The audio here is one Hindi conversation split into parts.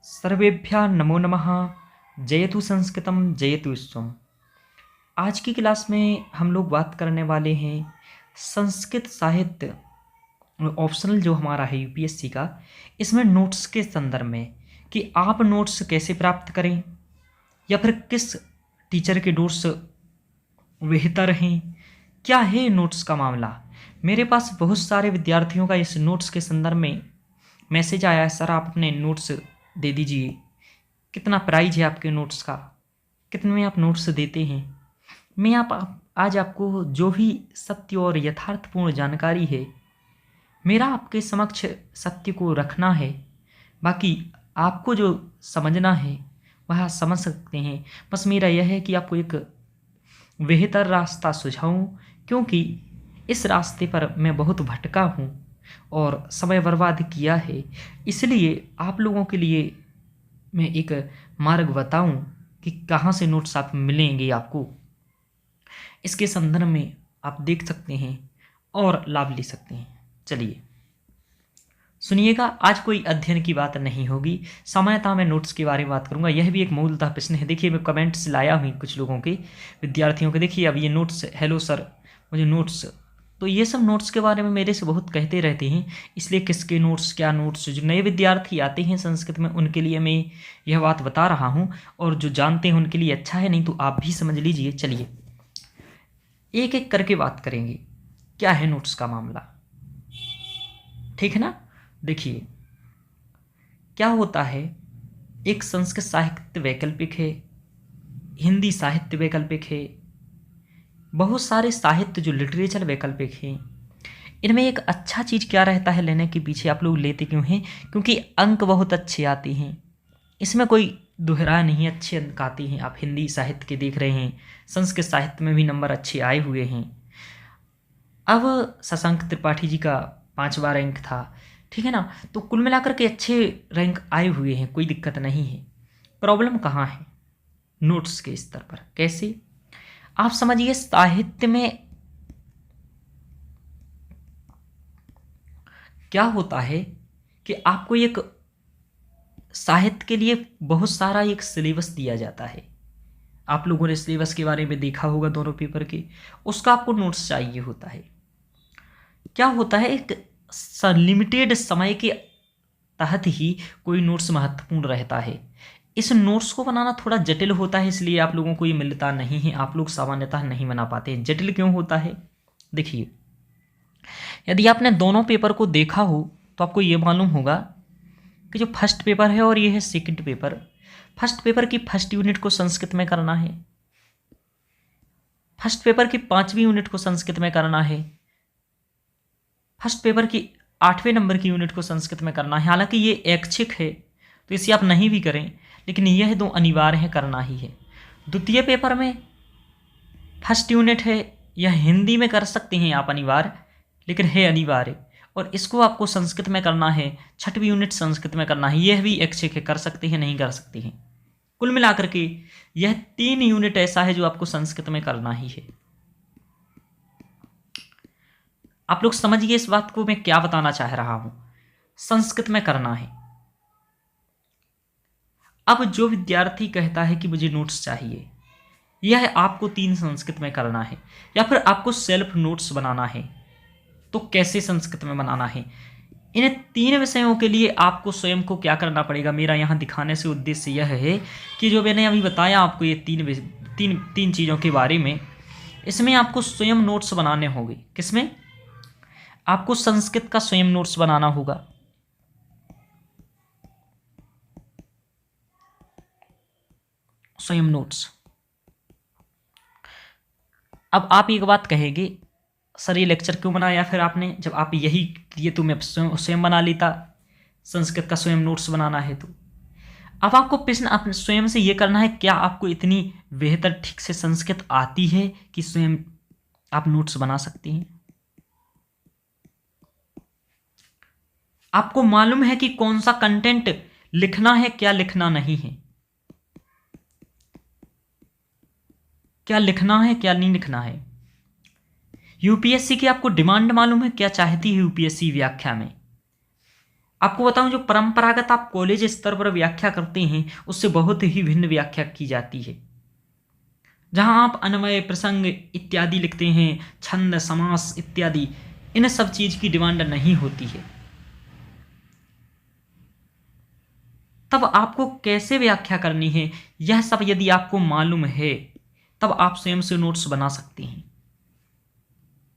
सर्वेभ्यः नमो नमः। जयतु संस्कृतम जयतु विश्वम। आज की क्लास में हम लोग बात करने वाले हैं संस्कृत साहित्य ऑप्शनल जो हमारा है यूपीएससी का, इसमें नोट्स के संदर्भ में कि आप नोट्स कैसे प्राप्त करें या फिर किस टीचर के नोट्स बेहतर हैं, क्या है नोट्स का मामला। मेरे पास बहुत सारे विद्यार्थियों का इस नोट्स के संदर्भ में मैसेज आया है, सर आप अपने नोट्स दे दीजिए, कितना प्राइज है आपके नोट्स का, कितने में आप नोट्स देते हैं। मैं आज आपको जो भी सत्य और यथार्थपूर्ण जानकारी है, मेरा आपके समक्ष सत्य को रखना है। बाकी आपको जो समझना है वह समझ सकते हैं। बस मेरा यह है कि आपको एक बेहतर रास्ता सुझाऊं, क्योंकि इस रास्ते पर मैं बहुत भटका हूँ और समय बर्बाद किया है। इसलिए आप लोगों के लिए मैं एक मार्ग बताऊं कि कहाँ से नोट्स आप मिलेंगे आपको। इसके संदर्भ में आप देख सकते हैं और लाभ ले सकते हैं। चलिए सुनिएगा, आज कोई अध्ययन की बात नहीं होगी, सामान्यतः मैं नोट्स के बारे में बात करूंगा। यह भी एक मूलतः प्रश्न है। देखिए मैं कमेंट्स लाया हूँ कुछ लोगों के, विद्यार्थियों के। देखिए अब ये नोट्स, हेलो सर मुझे नोट्स, तो ये सब नोट्स के बारे में मेरे से बहुत कहते रहते हैं, इसलिए किसके नोट्स, क्या नोट्स। जो नए विद्यार्थी आते हैं संस्कृत में उनके लिए मैं यह बात बता रहा हूँ, और जो जानते हैं उनके लिए अच्छा है, नहीं तो आप भी समझ लीजिए। चलिए एक एक करके बात करेंगे, क्या है नोट्स का मामला, ठीक है ना। देखिए क्या होता है, एक संस्कृत साहित्य वैकल्पिक है, हिंदी साहित्य वैकल्पिक है, बहुत सारे साहित्य जो लिटरेचर वैकल्पिक हैं। इनमें एक अच्छा चीज़ क्या रहता है लेने के पीछे, आप लोग लेते क्यों हैं, क्योंकि अंक बहुत अच्छे आते हैं। इसमें कोई दोहरा नहीं, अच्छे अंक आते हैं। आप हिंदी साहित्य के देख रहे हैं, संस्कृत साहित्य में भी नंबर अच्छे आए हुए हैं। अब शशांक त्रिपाठी जी का 5वां रैंक था, ठीक है ना। तो कुल मिलाकर के अच्छे रैंक आए हुए हैं, कोई दिक्कत नहीं है। प्रॉब्लम कहाँ है, नोट्स के स्तर पर। कैसे, आप समझिए साहित्य में क्या होता है कि आपको एक साहित्य के लिए बहुत सारा एक सिलेबस दिया जाता है। आप लोगों ने सिलेबस के बारे में देखा होगा दोनों पेपर के, उसका आपको नोट्स चाहिए होता है। क्या होता है, एक लिमिटेड समय के तहत ही कोई नोट्स महत्वपूर्ण रहता है। इस नोट्स को बनाना थोड़ा जटिल होता है, इसलिए आप लोगों को ये मिलता नहीं है, आप लोग सामान्यतः नहीं बना पाते। जटिल क्यों होता है, देखिए यदि आपने दोनों पेपर को देखा हो तो आपको ये मालूम होगा कि जो फर्स्ट पेपर है और ये है सेकंड पेपर। फर्स्ट पेपर की फर्स्ट यूनिट को संस्कृत में करना है, फर्स्ट पेपर की 5वीं यूनिट को संस्कृत में करना है, फर्स्ट पेपर की 8वें नंबर की यूनिट को संस्कृत में करना है। हालांकि ये ऐच्छिक है तो इसे आप नहीं भी करें, लेकिन यह दो अनिवार्य है, करना ही है। द्वितीय पेपर में फर्स्ट यूनिट है, यह हिंदी में कर सकते हैं आप अनिवार्य, लेकिन है अनिवार्य, और इसको आपको संस्कृत में करना है। 6वीं यूनिट संस्कृत में करना है, यह भी ऐच्छिक है, कर सकते हैं नहीं कर सकते हैं। कुल मिलाकर के यह 3 यूनिट ऐसा है जो आपको संस्कृत में करना ही है। आप लोग समझिए इस बात को मैं क्या बताना चाह रहा हूं, संस्कृत में करना है। अब जो विद्यार्थी कहता है कि मुझे नोट्स चाहिए, यह आपको 3 संस्कृत में करना है, या फिर आपको सेल्फ नोट्स बनाना है, तो कैसे संस्कृत में बनाना है। इन 3 विषयों के लिए आपको स्वयं को क्या करना पड़ेगा, मेरा यहाँ दिखाने से उद्देश्य यह है कि जो मैंने अभी बताया आपको ये तीन चीज़ों के बारे में, इसमें आपको स्वयं नोट्स बनाने होंगे। किसमें, आपको संस्कृत का स्वयं नोट्स बनाना होगा। स्वयं नोट्स। अब आप एक बात कहेंगे, सर ये लेक्चर क्यों बनाया फिर आपने, जब आप यही किए तो मैं स्वयं बना लेता, संस्कृत का स्वयं नोट्स बनाना है। तो अब आपको प्रश्न अपने स्वयं से ये करना है, क्या आपको इतनी बेहतर ठीक से संस्कृत आती है कि स्वयं आप नोट्स बना सकते हैं। आपको मालूम है कि कौन सा कंटेंट लिखना है, क्या लिखना नहीं है, क्या लिखना है क्या नहीं लिखना है। यूपीएससी की आपको डिमांड मालूम है, क्या चाहती है यूपीएससी व्याख्या में। आपको बताऊं, जो परंपरागत आप कॉलेज स्तर पर व्याख्या करते हैं उससे बहुत ही भिन्न व्याख्या की जाती है, जहां आप अन्वय, प्रसंग इत्यादि लिखते हैं, छंद, समास इत्यादि, इन सब चीज की डिमांड नहीं होती है। तब आपको कैसे व्याख्या करनी है, यह सब यदि आपको मालूम है तब आप स्वयं से नोट्स बना सकते हैं।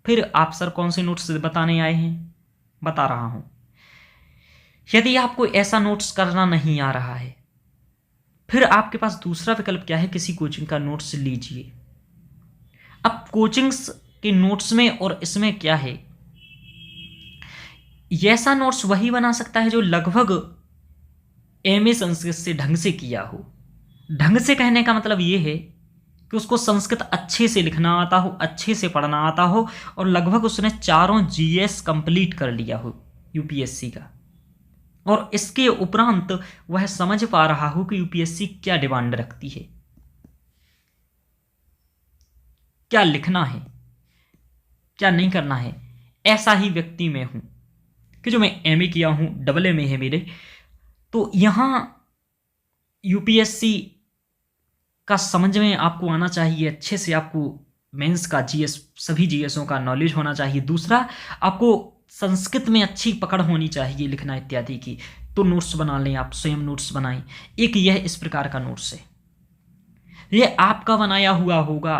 फिर आप सर कौन से नोट्स बताने आए हैं, बता रहा हूं। यदि आपको ऐसा नोट्स करना नहीं आ रहा है, फिर आपके पास दूसरा विकल्प क्या है, किसी कोचिंग का नोट्स लीजिए। अब कोचिंग्स के नोट्स में और इसमें क्या है, ऐसा नोट्स वही बना सकता है जो लगभग एमए संस्कृत से ढंग से किया हो। ढंग से कहने का मतलब ये है कि उसको संस्कृत अच्छे से लिखना आता हो, अच्छे से पढ़ना आता हो, और लगभग उसने चारों जीएस कंप्लीट कर लिया हो यूपीएससी का, और इसके उपरांत वह समझ पा रहा हो कि यूपीएससी क्या डिमांड रखती है, क्या लिखना है, क्या नहीं करना है। ऐसा ही व्यक्ति मैं हूं कि जो मैं एमए किया हूं, डबल एमए है मेरे, तो यहां यूपीएससी का समझ में आपको आना चाहिए, अच्छे से आपको मेंस का जीएस, सभी जीएसओ का नॉलेज होना चाहिए। दूसरा, आपको संस्कृत में अच्छी पकड़ होनी चाहिए लिखना इत्यादि की। तो नोट्स बना लें, आप स्वयं नोट्स बनाएं। एक यह इस प्रकार का नोट्स है, यह आपका बनाया हुआ होगा,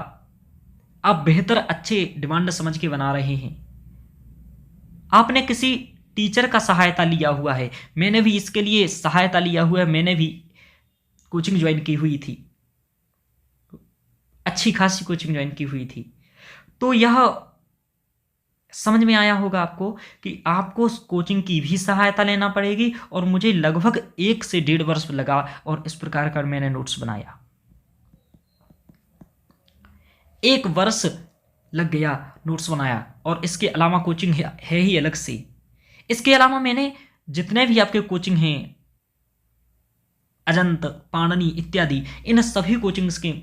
आप बेहतर अच्छे डिमांड समझ के बना रहे हैं, आपने किसी टीचर का सहायता लिया हुआ है। मैंने भी इसके लिए सहायता लिया हुआ है, मैंने भी कोचिंग ज्वाइन की हुई थी, अच्छी खासी कोचिंग ज्वाइन की हुई थी। तो यह समझ में आया होगा आपको कि आपको उस कोचिंग की भी सहायता लेना पड़ेगी, और मुझे लगभग 1 से 1.5 वर्ष लगा, और इस प्रकार का मैंने नोट्स बनाया। 1 वर्ष लग गया नोट्स बनाया, और इसके अलावा कोचिंग है ही अलग से। इसके अलावा मैंने जितने भी आपके कोचिंग हैं, अजंत, पाणनी इत्यादि, इन सभी कोचिंग्स के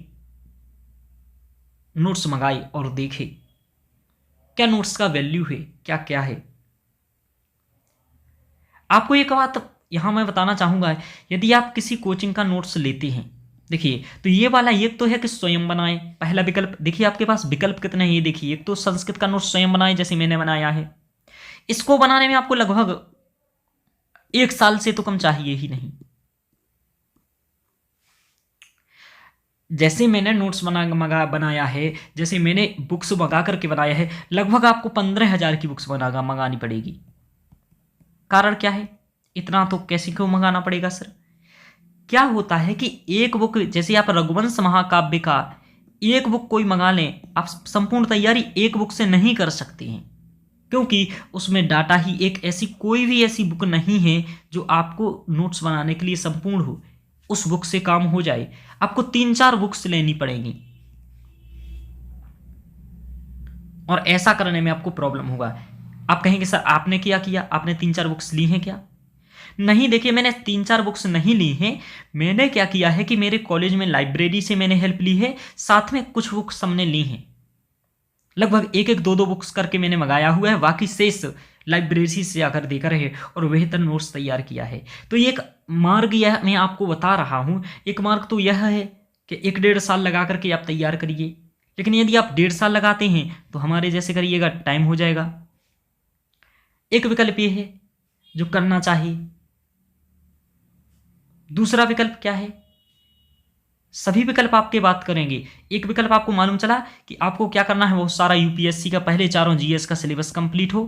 नोट्स मंगाए और देखे क्या नोट्स का वैल्यू है, क्या क्या है। आपको एक बात यहां मैं बताना चाहूंगा, यदि आप किसी कोचिंग का नोट्स लेते हैं, देखिए, तो ये वाला एक तो है कि स्वयं बनाएं, पहला विकल्प। देखिए आपके पास विकल्प कितने हैं, ये देखिए, एक तो संस्कृत का नोट्स स्वयं बनाएं जैसे मैंने बनाया है। इसको बनाने में आपको लगभग 1 साल से तो कम चाहिए ही नहीं। जैसे मैंने नोट्स बनाया है, जैसे मैंने बुक्स मंगा करके बनाया है, लगभग आपको 15,000 की बुक्स मंगानी पड़ेगी। कारण क्या है, इतना तो कैसे क्यों मंगाना पड़ेगा सर? क्या होता है कि एक बुक, जैसे आप रघुवंश महाकाव्य का एक बुक कोई मंगा लें, आप संपूर्ण तैयारी एक बुक से नहीं कर सकते हैं, क्योंकि उसमें डाटा ही एक ऐसी, कोई भी ऐसी बुक नहीं है जो आपको नोट्स बनाने के लिए संपूर्ण हो, उस बुक से काम हो जाए। आपको 3-4 बुक्स लेनी पड़ेंगी, और ऐसा करने में आपको प्रॉब्लम होगा। आप कहेंगे सर आपने क्या किया, आपने 3-4 बुक्स ली हैं क्या? नहीं, देखिए, मैंने 3-4 बुक्स नहीं ली हैं। मैंने क्या किया है कि मेरे कॉलेज में लाइब्रेरी से मैंने हेल्प ली है, साथ में कुछ बुक्स हमने ली हैं, लगभग 1-1, 2-2 बुक्स करके मैंने मंगाया हुआ है, बाकी शेष लाइब्रेरी से आकर देकर है और बेहतर नोट्स तैयार किया है। तो ये एक मार्ग यह मैं आपको बता रहा हूं। एक मार्ग तो यह है कि 1-1.5 साल लगा करके आप तैयार करिए, लेकिन यदि आप 1.5 साल लगाते हैं तो हमारे जैसे करिएगा, टाइम हो जाएगा। एक विकल्प ये है जो करना चाहिए। दूसरा विकल्प क्या है, सभी विकल्प आपके बात करेंगे। एक विकल्प आपको मालूम चला कि आपको क्या करना है, वो सारा यूपीएससी का पहले चारों जीएस का सिलेबस कंप्लीट हो,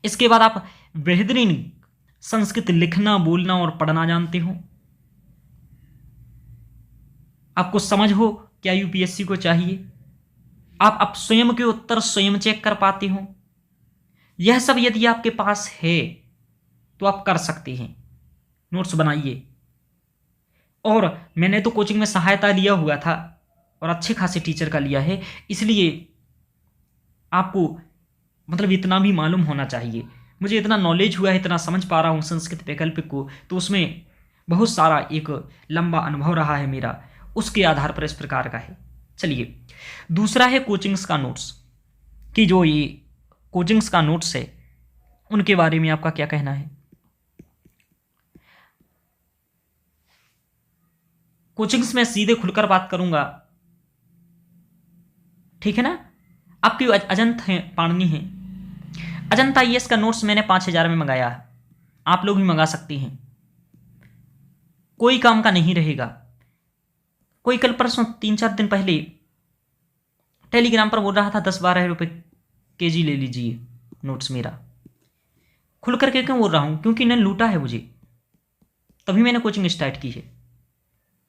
इसके बाद आप बेहतरीन संस्कृत लिखना, बोलना और पढ़ना जानते हो, आपको समझ हो क्या यूपीएससी को चाहिए, आप स्वयं के उत्तर स्वयं चेक कर पाते हो। यह सब यदि आपके पास है तो आप कर सकते हैं, नोट्स बनाइए। और मैंने तो कोचिंग में सहायता लिया हुआ था और अच्छे खासे टीचर का लिया है, इसलिए आपको मतलब इतना भी मालूम होना चाहिए। मुझे इतना नॉलेज हुआ है, इतना समझ पा रहा हूँ संस्कृत वैकल्पिक को, तो उसमें बहुत सारा एक लंबा अनुभव रहा है मेरा, उसके आधार पर इस प्रकार का है। चलिए, दूसरा है कोचिंग्स का नोट्स, कि जो ये कोचिंग्स का नोट्स है उनके बारे में आपका क्या कहना है? कोचिंग्स में सीधे खुलकर बात करूंगा, ठीक है ना। आपकी अजंत है, पाणनी है। अजंता आईएएस का नोट्स मैंने 5,000 में मंगाया है, आप लोग भी मंगा सकती हैं, कोई काम का नहीं रहेगा। कोई कल परसों 3-4 दिन पहले टेलीग्राम पर बोल रहा था 10-12 रुपये केजी ले लीजिए नोट्स मेरा। खुल करके क्यों बोल रहा हूँ? क्योंकि इन्हें लूटा है मुझे, तभी मैंने कोचिंग स्टार्ट की है,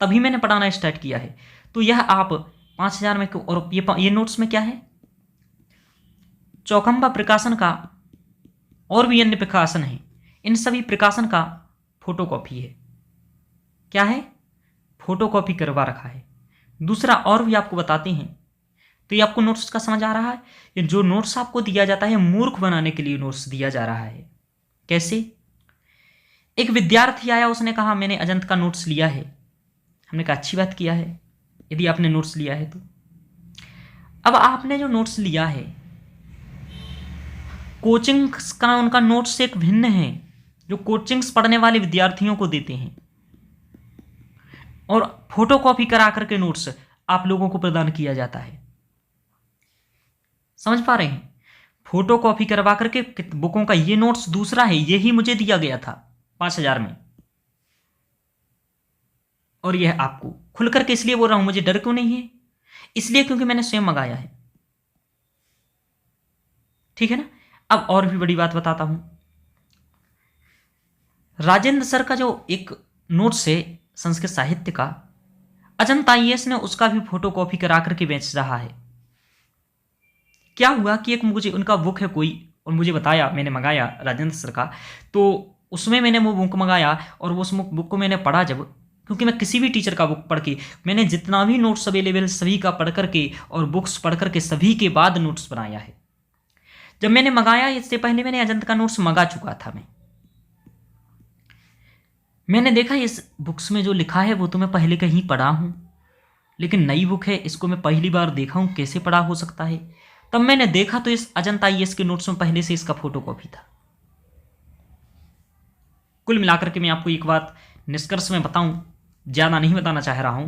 तभी मैंने पढ़ाना स्टार्ट किया है। तो यह आप 5,000 में, और ये नोट्स में क्या है, चौखंबा प्रकाशन का और भी अन्य प्रकाशन है, इन सभी प्रकाशन का फोटोकॉपी है। क्या है? फोटोकॉपी करवा रखा है। दूसरा और भी आपको बताते हैं। तो ये आपको नोट्स का समझ आ रहा है? ये जो नोट्स आपको दिया जाता है मूर्ख बनाने के लिए नोट्स दिया जा रहा है। कैसे? एक विद्यार्थी आया, उसने कहा मैंने अजंत का नोट्स लिया है। हमने कहा अच्छी बात किया है यदि आपने नोट्स लिया है तो। अब आपने जो नोट्स लिया है, कोचिंग्स का उनका नोट्स एक भिन्न है, जो कोचिंग्स पढ़ने वाले विद्यार्थियों को देते हैं, और फोटोकॉपी करा करके नोट्स आप लोगों को प्रदान किया जाता है। समझ पा रहे हैं? फोटोकॉपी करवा करके बुकों का ये नोट्स दूसरा है, यही मुझे दिया गया था 5,000 में, और यह आपको खुल करके इसलिए बोल रहा हूं, मुझे डर क्यों नहीं है, इसलिए क्योंकि मैंने स्वयं मंगाया है, ठीक है ना। अब और भी बड़ी बात बताता हूं। राजेंद्र सर का जो एक नोट्स है संस्कृत साहित्य का, अजंता आईएएस ने उसका भी फोटोकॉपी करा करके बेच रहा है। क्या हुआ कि एक मुझे उनका बुक है कोई, और मुझे बताया, मैंने मंगाया राजेंद्र सर का, तो उसमें मैंने वो बुक मंगाया, और उस बुक को मैंने पढ़ा जब, क्योंकि मैं किसी भी टीचर का बुक पढ़ के, मैंने जितना भी नोट्स अवेलेबल सभी का पढ़ करके और बुक्स पढ़ करके सभी के बाद नोट्स बनाया है। जब मैंने मंगाया, इससे पहले मैंने अजंत का नोट्स मंगा चुका था। मैंने देखा इस बुक्स में जो लिखा है वो तो मैं पहले कहीं पढ़ा हूं, लेकिन नई बुक है, इसको मैं पहली बार देखा हूं, कैसे पढ़ा हो सकता है। तब मैंने देखा तो इस अजंता आईएएस के नोट्स में पहले से इसका फोटोकॉपी था। कुल मिलाकर के मैं आपको एक बात निष्कर्ष में बताऊं, ज़्यादा नहीं बताना चाह रहा हूं,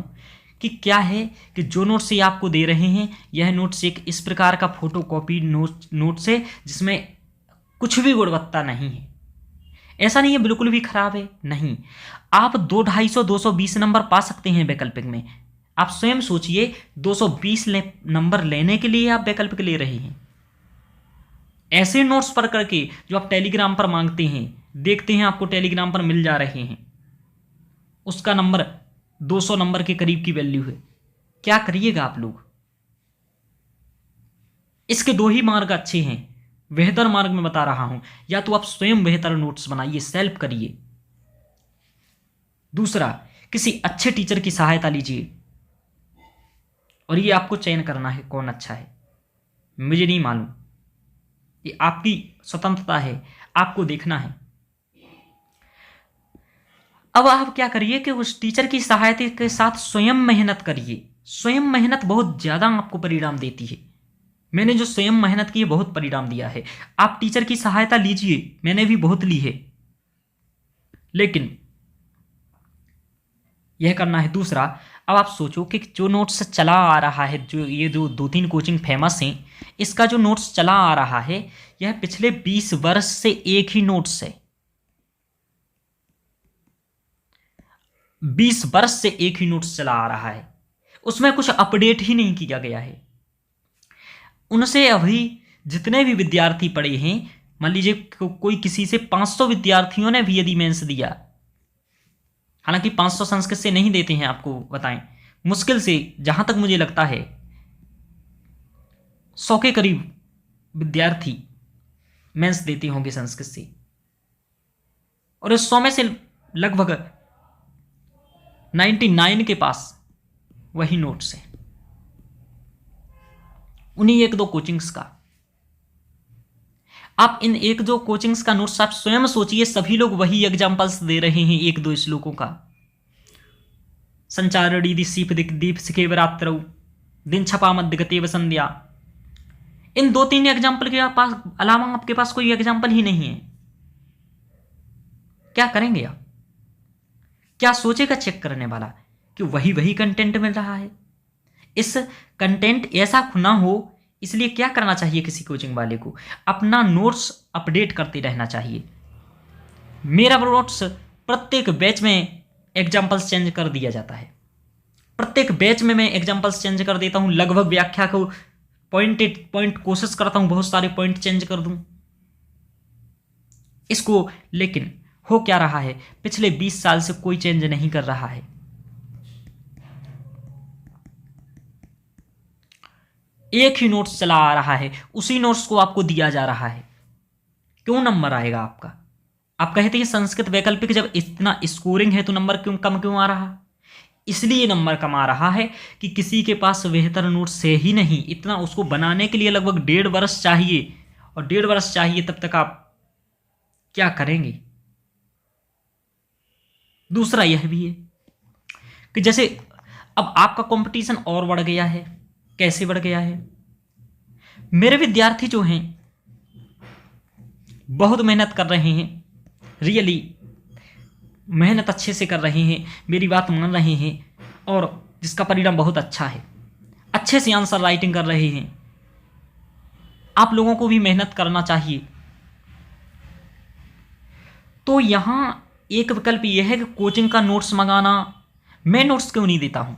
कि क्या है कि जो नोट्स ये आपको दे रहे हैं, यह नोट्स एक इस प्रकार का फोटोकॉपी नोट्स है जिसमें कुछ भी गुणवत्ता नहीं है। ऐसा नहीं है बिल्कुल भी खराब है, नहीं। आप 200, 250, 220 नंबर पा सकते हैं वैकल्पिक में। आप स्वयं सोचिए, 220 नंबर लेने के लिए आप वैकल्पिक ले रहे हैं। ऐसे नोट्स पढ़ करके जो आप टेलीग्राम पर मांगते हैं, देखते हैं आपको टेलीग्राम पर मिल जा रहे हैं, उसका नंबर 200 नंबर के करीब की वैल्यू है। क्या करिएगा आप लोग? इसके दो ही मार्ग अच्छे हैं, बेहतर मार्ग में बता रहा हूं। या तो आप स्वयं बेहतर नोट्स बनाइए, सेल्फ करिए। दूसरा, किसी अच्छे टीचर की सहायता लीजिए, और ये आपको चयन करना है कौन अच्छा है, मुझे नहीं मालूम, ये आपकी स्वतंत्रता है, आपको देखना है। अब आप क्या करिए कि उस टीचर की सहायता के साथ स्वयं मेहनत करिए। स्वयं मेहनत बहुत ज़्यादा आपको परिणाम देती है। मैंने जो स्वयं मेहनत की है बहुत परिणाम दिया है। आप टीचर की सहायता लीजिए, मैंने भी बहुत ली है, लेकिन यह करना है। दूसरा, अब आप सोचो कि जो नोट्स चला आ रहा है, जो ये जो 2-3 कोचिंग फेमस हैं, इसका जो नोट्स चला आ रहा है, यह पिछले 20 वर्ष से एक ही नोट्स है। 20 वर्ष से एक ही नोट्स चला आ रहा है, उसमें कुछ अपडेट ही नहीं किया गया है। उनसे अभी जितने भी विद्यार्थी पढ़े हैं, मान लीजिए कोई किसी से 500 विद्यार्थियों ने भी यदि मेंस दिया, हालांकि 500 संस्कृत से नहीं देते हैं, आपको बताएं, मुश्किल से जहां तक मुझे लगता है 100 के करीब विद्यार्थी मेंस देते होंगे संस्कृत से, और इस 100 में से लगभग 99 के पास वही नोट्स है, उन्हीं 1-2 कोचिंग्स का। आप इन 1-2 कोचिंग्स का नोट्स आप स्वयं सोचिए, सभी लोग वही एग्जाम्पल्स दे रहे हैं 1-2 श्लोकों का। संचारणी दीप दीप सिखे रात्रौ दिन छपा मध्य गतेव संध्या। इन 2-3 एग्जाम्पल के पास अलावा आपके पास कोई एग्जाम्पल ही नहीं है। क्या करेंगे आप? क्या सोचेगा चेक करने वाला? कि वही वही कंटेंट मिल रहा है। इस कंटेंट ऐसा ना हो, इसलिए क्या करना चाहिए किसी कोचिंग वाले को, अपना नोट्स अपडेट करते रहना चाहिए। मेरा नोट्स प्रत्येक बैच में एग्जाम्पल्स चेंज कर दिया जाता है, प्रत्येक बैच में मैं एग्जाम्पल्स चेंज कर देता हूं, लगभग व्याख्या को पॉइंट कोशिश करता हूं बहुत सारे पॉइंट चेंज कर दूं इसको। लेकिन हो क्या रहा है, पिछले 20 साल से कोई चेंज नहीं कर रहा है। एक ही नोट्स चला आ रहा है, उसी नोट्स को आपको दिया जा रहा है। क्यों नंबर आएगा आपका? आप कहते हैं संस्कृत वैकल्पिक जब इतना स्कोरिंग है तो नंबर क्यों कम क्यों आ रहा? इसलिए नंबर कम आ रहा है कि किसी के पास बेहतर नोट्स है ही नहीं। इतना उसको बनाने के लिए लगभग 1.5 वर्ष चाहिए, और 1.5 वर्ष चाहिए तब तक आप क्या करेंगे? दूसरा यह भी है कि जैसे अब आपका कंपटीशन और बढ़ गया है। कैसे बढ़ गया है? मेरे विद्यार्थी जो हैं बहुत मेहनत कर रहे हैं, रियली मेहनत अच्छे से कर रहे हैं, मेरी बात मान रहे हैं, और जिसका परिणाम बहुत अच्छा है। अच्छे से आंसर राइटिंग कर रहे हैं। आप लोगों को भी मेहनत करना चाहिए। तो यहाँ एक विकल्प यह है कि कोचिंग का नोट्स मंगाना। मैं नोट्स क्यों नहीं देता हूँ?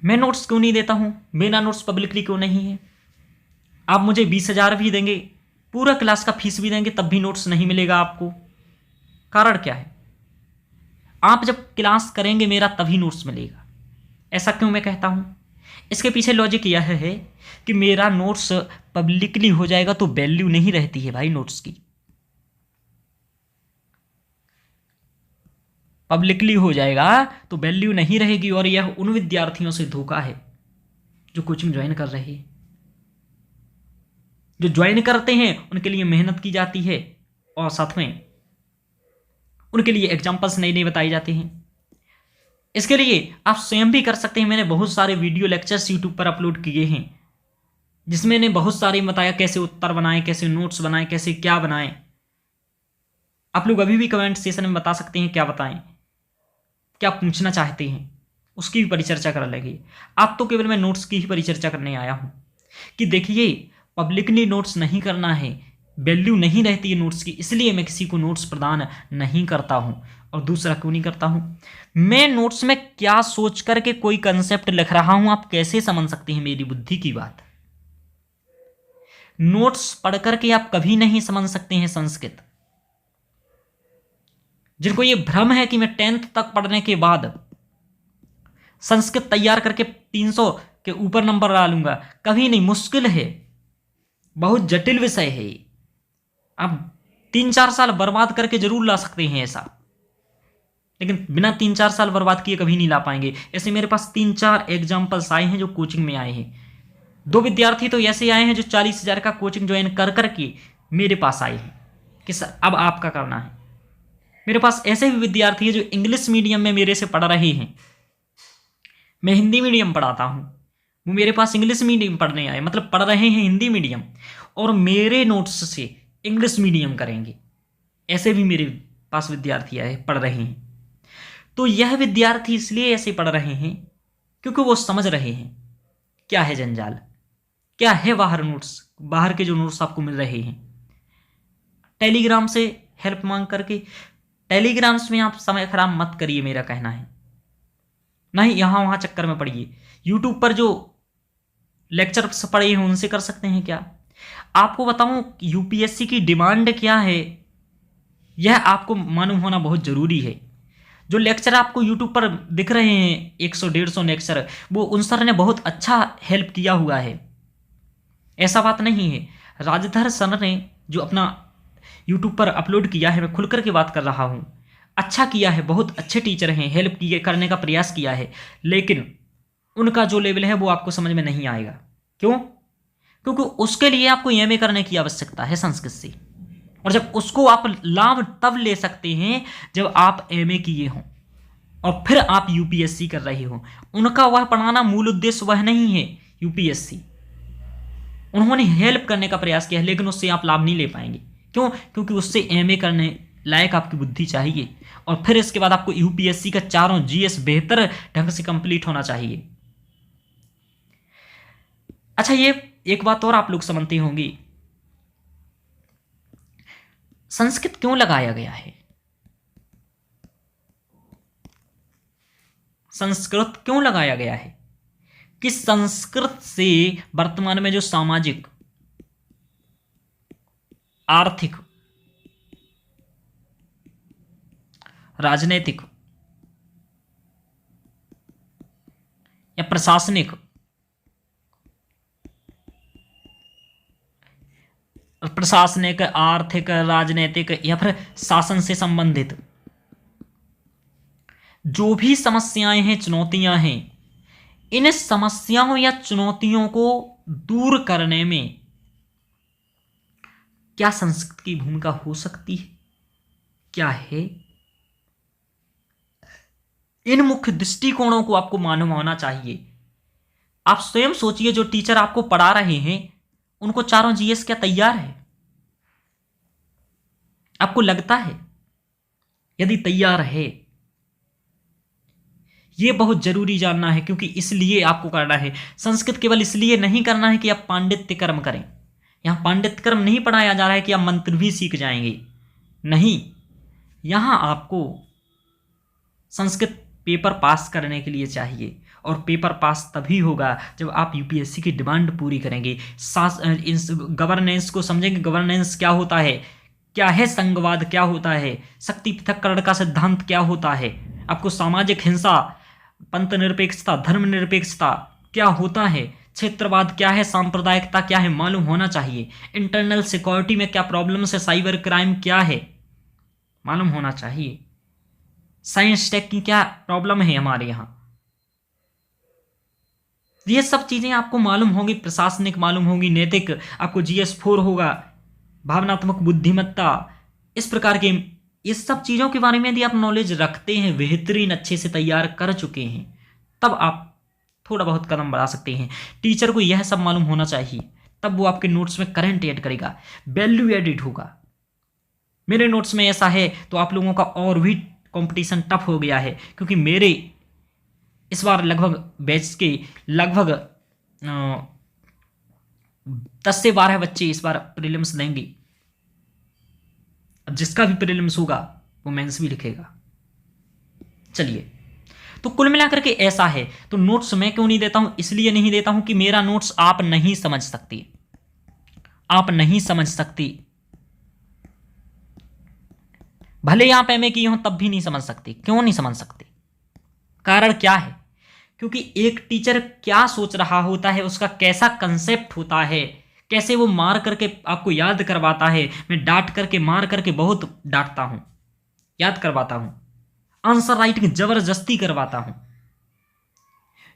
मैं नोट्स क्यों नहीं देता हूँ? मेरा नोट्स पब्लिकली क्यों नहीं है? आप मुझे 20,000 भी देंगे, पूरा क्लास का फीस भी देंगे, तब भी नोट्स नहीं मिलेगा आपको। कारण क्या है? आप जब क्लास करेंगे मेरा तभी नोट्स मिलेगा। ऐसा क्यों मैं कहता हूँ? इसके पीछे लॉजिक यह है कि मेरा नोट्स पब्लिकली हो जाएगा तो वैल्यू नहीं रहती है भाई नोट्स की। पब्लिकली हो जाएगा तो वैल्यू नहीं रहेगी, और यह उन विद्यार्थियों से धोखा है जो कोचिंग ज्वाइन कर रहे हैं। जो ज्वाइन करते हैं उनके लिए मेहनत की जाती है, और साथ में उनके लिए एग्जाम्पल्स नए नए बताए जाते हैं। इसके लिए आप स्वयं भी कर सकते हैं। मैंने बहुत सारे वीडियो लेक्चर्स यूट्यूब पर अपलोड किए हैं, जिसमें मैंने बहुत सारे बताया कैसे उत्तर बनाएं, कैसे नोट्स बनाएं, कैसे क्या बनाएं। आप लोग अभी भी कमेंट सेशन में बता सकते हैं क्या बताएं, क्या पूछना चाहते हैं, उसकी भी परिचर्चा कर लेंगे। आप तो केवल मैं नोट्स की ही परिचर्चा करने आया हूं कि देखिए पब्लिकली नोट्स नहीं करना है, वैल्यू नहीं रहती है नोट्स की, इसलिए मैं किसी को नोट्स प्रदान नहीं करता हूं। और दूसरा क्यों नहीं करता हूं? मैं नोट्स में क्या सोच करके कोई कंसेप्ट लिख रहा हूं आप कैसे समझ सकते हैं मेरी बुद्धि की बात? नोट्स पढ़ करके आप कभी नहीं समझ सकते हैं संस्कृत। जिनको ये भ्रम है कि मैं 10th तक पढ़ने के बाद संस्कृत तैयार करके 300 के ऊपर नंबर ला लूंगा, कभी नहीं, मुश्किल है, बहुत जटिल विषय है। आप 3-4 साल बर्बाद करके जरूर ला सकते हैं ऐसा, लेकिन बिना 3-4 साल बर्बाद किए कभी नहीं ला पाएंगे। ऐसे मेरे पास 3-4 एग्जाम्पल्स आए हैं जो कोचिंग में आए हैं। 2 विद्यार्थी तो ऐसे आए हैं जो 40,000 का कोचिंग ज्वाइन कर करके मेरे पास आए हैं कि सर अब आपका करना है। मेरे पास ऐसे भी विद्यार्थी हैं जो इंग्लिश मीडियम में मेरे से पढ़ रहे हैं। मैं हिंदी मीडियम पढ़ाता हूं, वो मेरे पास इंग्लिश मीडियम पढ़ने आए, मतलब पढ़ रहे हैं हिंदी मीडियम और मेरे नोट्स से इंग्लिश मीडियम करेंगे। ऐसे भी मेरे पास विद्यार्थी आए, पढ़ रहे हैं। तो यह विद्यार्थी इसलिए ऐसे पढ़ रहे हैं क्योंकि वो समझ रहे हैं क्या है जंजाल, क्या है बाहर नोट्स, बाहर के जो नोट्स आपको मिल रहे हैं। टेलीग्राम से हेल्प मांग करके, टेलीग्राम्स में आप समय खराब मत करिए, मेरा कहना है, नहीं यहाँ वहाँ चक्कर में पड़िए। यूट्यूब पर जो लेक्चर्स पड़े हैं उनसे कर सकते हैं क्या? आपको बताऊं यूपीएससी की डिमांड क्या है, यह आपको मालूम होना बहुत जरूरी है। जो लेक्चर आपको यूट्यूब पर दिख रहे हैं 100-150 लेक्चर, वो उन सर ने बहुत अच्छा हेल्प किया हुआ है, ऐसा बात नहीं है। राजधर सर ने जो अपना यूट्यूब पर अपलोड किया है, मैं खुल करके बात कर रहा हूँ, अच्छा किया है, बहुत अच्छे टीचर हैं, हेल्प किए करने का प्रयास किया है, लेकिन उनका जो लेवल है वो आपको समझ में नहीं आएगा। क्यों? क्योंकि उसके लिए आपको एमए करने की आवश्यकता है संस्कृत से, और जब उसको आप लाभ तब ले सकते हैं जब आप एमए किए हों और फिर आप यूपीएससी कर रहे हो। उनका वह पढ़ाना मूल उद्देश्य वह नहीं है यूपीएससी। उन्होंने हेल्प करने का प्रयास किया है, लेकिन उससे आप लाभ नहीं ले पाएंगे। क्यों? क्योंकि उससे एमए करने लायक आपकी बुद्धि चाहिए, और फिर इसके बाद आपको यूपीएससी का चारों जीएस बेहतर ढंग से कंप्लीट होना चाहिए। अच्छा, ये एक बात और आप लोग समझती होंगी, संस्कृत क्यों लगाया गया है? संस्कृत क्यों लगाया गया है? कि संस्कृत से वर्तमान में जो सामाजिक, आर्थिक, राजनीतिक या प्रशासनिक, आर्थिक, राजनीतिक या फिर शासन से संबंधित जो भी समस्याएं हैं, चुनौतियां हैं, इन समस्याओं या चुनौतियों को दूर करने में क्या संस्कृत की भूमिका हो सकती है, क्या है? इन मुख्य दृष्टिकोणों को आपको मालूम होना चाहिए। आप स्वयं सोचिए, जो टीचर आपको पढ़ा रहे हैं उनको चारों जीएस क्या तैयार है? आपको लगता है? यदि तैयार है, यह बहुत जरूरी जानना है, क्योंकि इसलिए आपको करना है। संस्कृत केवल इसलिए नहीं करना है कि आप पांडित्य कर्म करें। यहां पांडित्य कर्म नहीं पढ़ाया जा रहा है कि आप मंत्र भी सीख जाएंगे, नहीं। यहां आपको संस्कृत पेपर पास करने के लिए चाहिए, और पेपर पास तभी होगा जब आप यूपीएससी की डिमांड पूरी करेंगे। गवर्नेंस को समझेंगे, गवर्नेंस क्या होता है, क्या है संघवाद, क्या होता है शक्ति पृथक्करण का सिद्धांत, क्या होता है, आपको सामाजिक हिंसा, पंथ निरपेक्षता, धर्म निरपेक्षता क्या होता है, क्षेत्रवाद क्या है, सांप्रदायिकता क्या है, मालूम होना चाहिए। इंटरनल सिक्योरिटी में क्या प्रॉब्लम्स है, साइबर क्राइम क्या है, मालूम होना चाहिए। साइंस टेक की क्या प्रॉब्लम है हमारे यहां, ये सब चीजें आपको मालूम होंगी। प्रशासनिक मालूम होगी, नैतिक आपको जीएस 4 होगा, भावनात्मक बुद्धिमत्ता, इस प्रकार के, इस सब चीजों के बारे में यदि आप नॉलेज रखते हैं, बेहतरीन अच्छे से तैयार कर चुके हैं, तब आप थोड़ा बहुत कदम बढ़ा सकते हैं। टीचर को यह सब मालूम होना चाहिए, तब वो आपके नोट्स में करंट ऐड करेगा, वैल्यू एडिट होगा। मेरे नोट्स में ऐसा है तो आप लोगों का और भी कंपटीशन टफ हो गया है, क्योंकि मेरे इस बार लगभग बैच के लगभग 10 से 12 बच्चे इस बार प्रीलिम्स देंगे। अब जिसका भी प्रीलिम्स होगा वो मेंस भी लिखेगा। चलिए, तो कुल मिलाकर के ऐसा है। तो नोट्स मैं क्यों नहीं देता हूं? इसलिए नहीं देता हूं कि मेरा नोट्स आप नहीं समझ सकती, आप नहीं समझ सकती, भले आप एमए की हो तब भी नहीं समझ सकती। क्यों नहीं समझ सकती? कारण क्या है? क्योंकि एक टीचर क्या सोच रहा होता है, उसका कैसा कंसेप्ट होता है, कैसे वो मार करके आपको याद करवाता है। मैं डांट करके, मार करके बहुत डांटता हूं, याद करवाता हूं, आंसर राइटिंग जबरदस्ती करवाता हूं।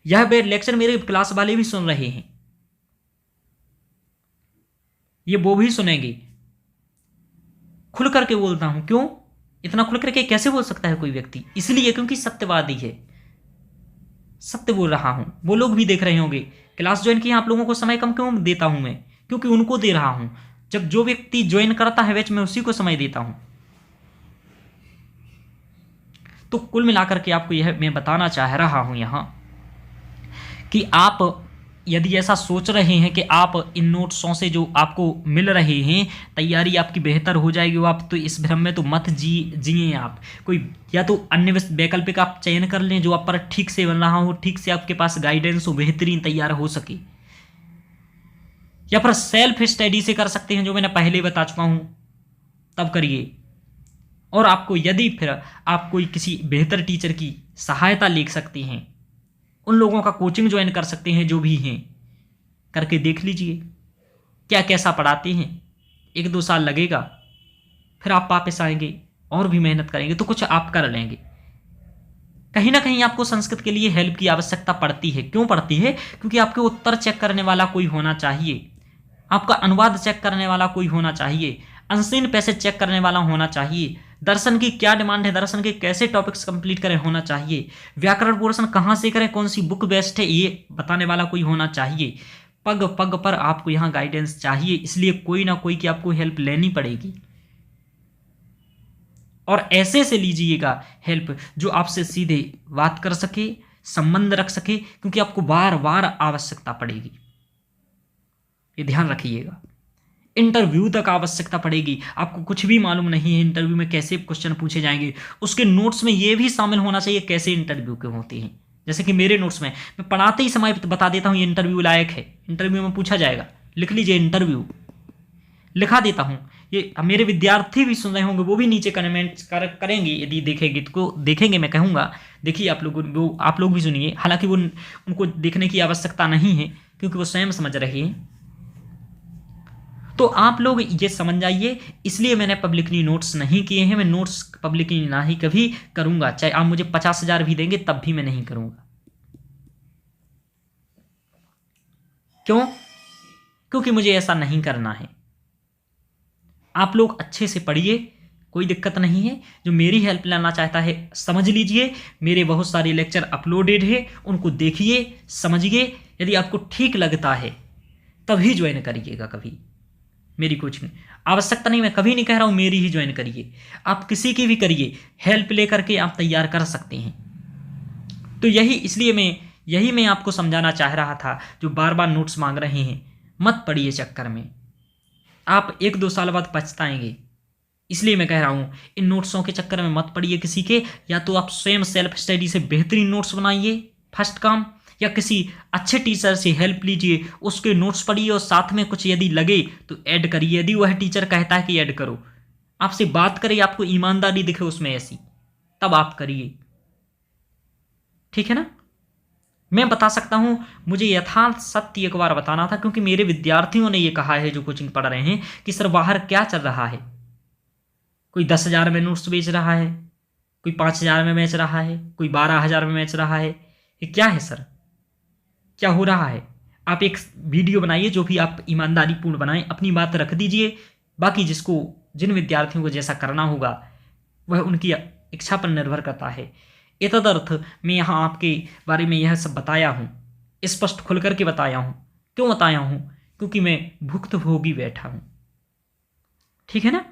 यह लेक्चर मेरे क्लास वाले भी सुन रहे हैं, ये वो भी सुनेंगे। खुल करके बोलता हूं। क्यों? इतना खुल करके कैसे बोल सकता है कोई व्यक्ति? इसलिए क्योंकि सत्यवादी है, सत्य बोल रहा हूं। वो लोग भी देख रहे होंगे। क्लास ज्वाइन की आप लोगों को समय कम क्यों देता हूं मैं? क्योंकि उनको दे रहा हूं। जब जो व्यक्ति ज्वाइन करता है बैच में, उसी को समय देता हूं। तो कुल मिलाकर के आपको यह मैं बताना चाह रहा हूं यहां कि आप यदि ऐसा सोच रहे हैं कि आप इन नोट्सों से जो आपको मिल रहे हैं तैयारी आपकी बेहतर हो जाएगी, वो आप तो इस भ्रम में तो मत जिए। आप कोई या तो अन्य वैकल्पिक आप चयन कर लें जो आप पर ठीक से बन रहा हो, ठीक से आपके पास गाइडेंस हो, बेहतरीन तैयार हो सके, या फिर सेल्फ स्टडी से कर सकते हैं जो मैंने पहले बता चुका हूं, तब करिए। और आपको यदि फिर आप कोई किसी बेहतर टीचर की सहायता ले सकते हैं, उन लोगों का कोचिंग ज्वाइन कर सकते हैं, जो भी हैं, करके देख लीजिए क्या कैसा पढ़ाते हैं। 1-2 साल लगेगा, फिर आप वापस आएंगे और भी मेहनत करेंगे तो कुछ आप कर लेंगे। कहीं ना कहीं आपको संस्कृत के लिए हेल्प की आवश्यकता पड़ती है। क्यों पड़ती है? क्योंकि आपके उत्तर चेक करने वाला कोई होना चाहिए, आपका अनुवाद चेक करने वाला कोई होना चाहिए, अनसीन पैसेज चेक करने वाला होना चाहिए, दर्शन की क्या डिमांड है, दर्शन के कैसे टॉपिक्स कंप्लीट करें होना चाहिए, व्याकरण पोर्शन कहाँ से करें, कौन सी बुक बेस्ट है, ये बताने वाला कोई होना चाहिए। पग पग पर आपको यहाँ गाइडेंस चाहिए, इसलिए कोई ना कोई की आपको हेल्प लेनी पड़ेगी। और ऐसे से लीजिएगा हेल्प जो आपसे सीधे बात कर सके, संबंध रख सके, क्योंकि आपको बार बार आवश्यकता पड़ेगी, ये ध्यान रखिएगा। इंटरव्यू तक आवश्यकता पड़ेगी, आपको कुछ भी मालूम नहीं है इंटरव्यू में कैसे क्वेश्चन पूछे जाएंगे, उसके नोट्स में ये भी शामिल होना चाहिए कैसे इंटरव्यू के होते हैं। जैसे कि मेरे नोट्स में मैं पढ़ाते ही समय बता देता हूँ ये इंटरव्यू लायक है, इंटरव्यू में पूछा जाएगा, लिख लीजिए इंटरव्यू, लिखा देता हूँ। ये मेरे विद्यार्थी भी सुन रहे होंगे, वो भी नीचे कमेंट करेंगे, यदि देखेंगे तो देखेंगे, मैं कहूँगा देखिए आप लोग भी सुनिए। हालांकि वो उनको देखने की आवश्यकता नहीं है क्योंकि वो स्वयं समझ रहे हैं। तो आप लोग ये समझ जाइए, इसलिए मैंने पब्लिकली नोट्स नहीं किए हैं। मैं नोट्स पब्लिकली ना ही कभी करूँगा, चाहे आप मुझे 50,000 भी देंगे तब भी मैं नहीं करूँगा। क्यों? क्योंकि मुझे ऐसा नहीं करना है। आप लोग अच्छे से पढ़िए, कोई दिक्कत नहीं है। जो मेरी हेल्प लेना चाहता है समझ लीजिए, मेरे बहुत सारे लेक्चर अपलोडेड है, उनको देखिए, समझिए। यदि आपको ठीक लगता है तभी ज्वाइन करिएगा। कभी मेरी कोचिंग आवश्यकता नहीं, मैं कभी नहीं कह रहा हूँ मेरी ही ज्वाइन करिए, आप किसी की भी करिए, हेल्प लेकर के आप तैयार कर सकते हैं। तो यही मैं आपको समझाना चाह रहा था। जो बार बार नोट्स मांग रहे हैं, मत पढ़िए चक्कर में, आप 1-2 साल बाद पछताएंगे। इसलिए मैं कह रहा हूँ इन नोट्सों के चक्कर में मत पढ़िए किसी के। या तो आप स्वयं सेल्फ स्टडी से बेहतरीन नोट्स बनाइए फर्स्ट काम, या किसी अच्छे टीचर से हेल्प लीजिए, उसके नोट्स पढ़िए और साथ में कुछ यदि लगे तो ऐड करिए। यदि वह टीचर कहता है कि ऐड करो, आपसे बात करे, आपको ईमानदारी दिखे उसमें ऐसी, तब आप करिए, ठीक है ना। मैं बता सकता हूं, मुझे यथार्थ सत्य एक बार बताना था, क्योंकि मेरे विद्यार्थियों ने ये कहा है जो कोचिंग पढ़ रहे हैं कि सर बाहर क्या चल रहा है, कोई 10,000 में नोट्स बेच रहा है, कोई 5,000 में बेच रहा है, कोई 12,000 में बेच रहा है, ये क्या है सर, क्या हो रहा है। आप एक वीडियो बनाइए, जो भी आप ईमानदारी पूर्ण बनाएं, अपनी बात रख दीजिए। बाकी जिन विद्यार्थियों को जैसा करना होगा वह उनकी इच्छा पर निर्भर करता है। एतदर्थ मैं यहाँ आपके बारे में यह सब बताया हूँ, स्पष्ट खुल करके बताया हूँ। क्यों बताया हूँ? क्योंकि मैं भुक्तभोगी बैठा हूँ, ठीक है ना।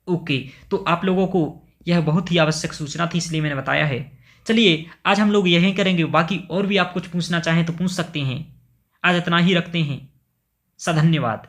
ओके, तो आप लोगों को यह बहुत ही आवश्यक सूचना थी, इसलिए मैंने बताया है। चलिए आज हम लोग यही करेंगे, बाकी और भी आप कुछ पूछना चाहें तो पूछ सकते हैं। आज इतना ही रखते हैं। धन्यवाद।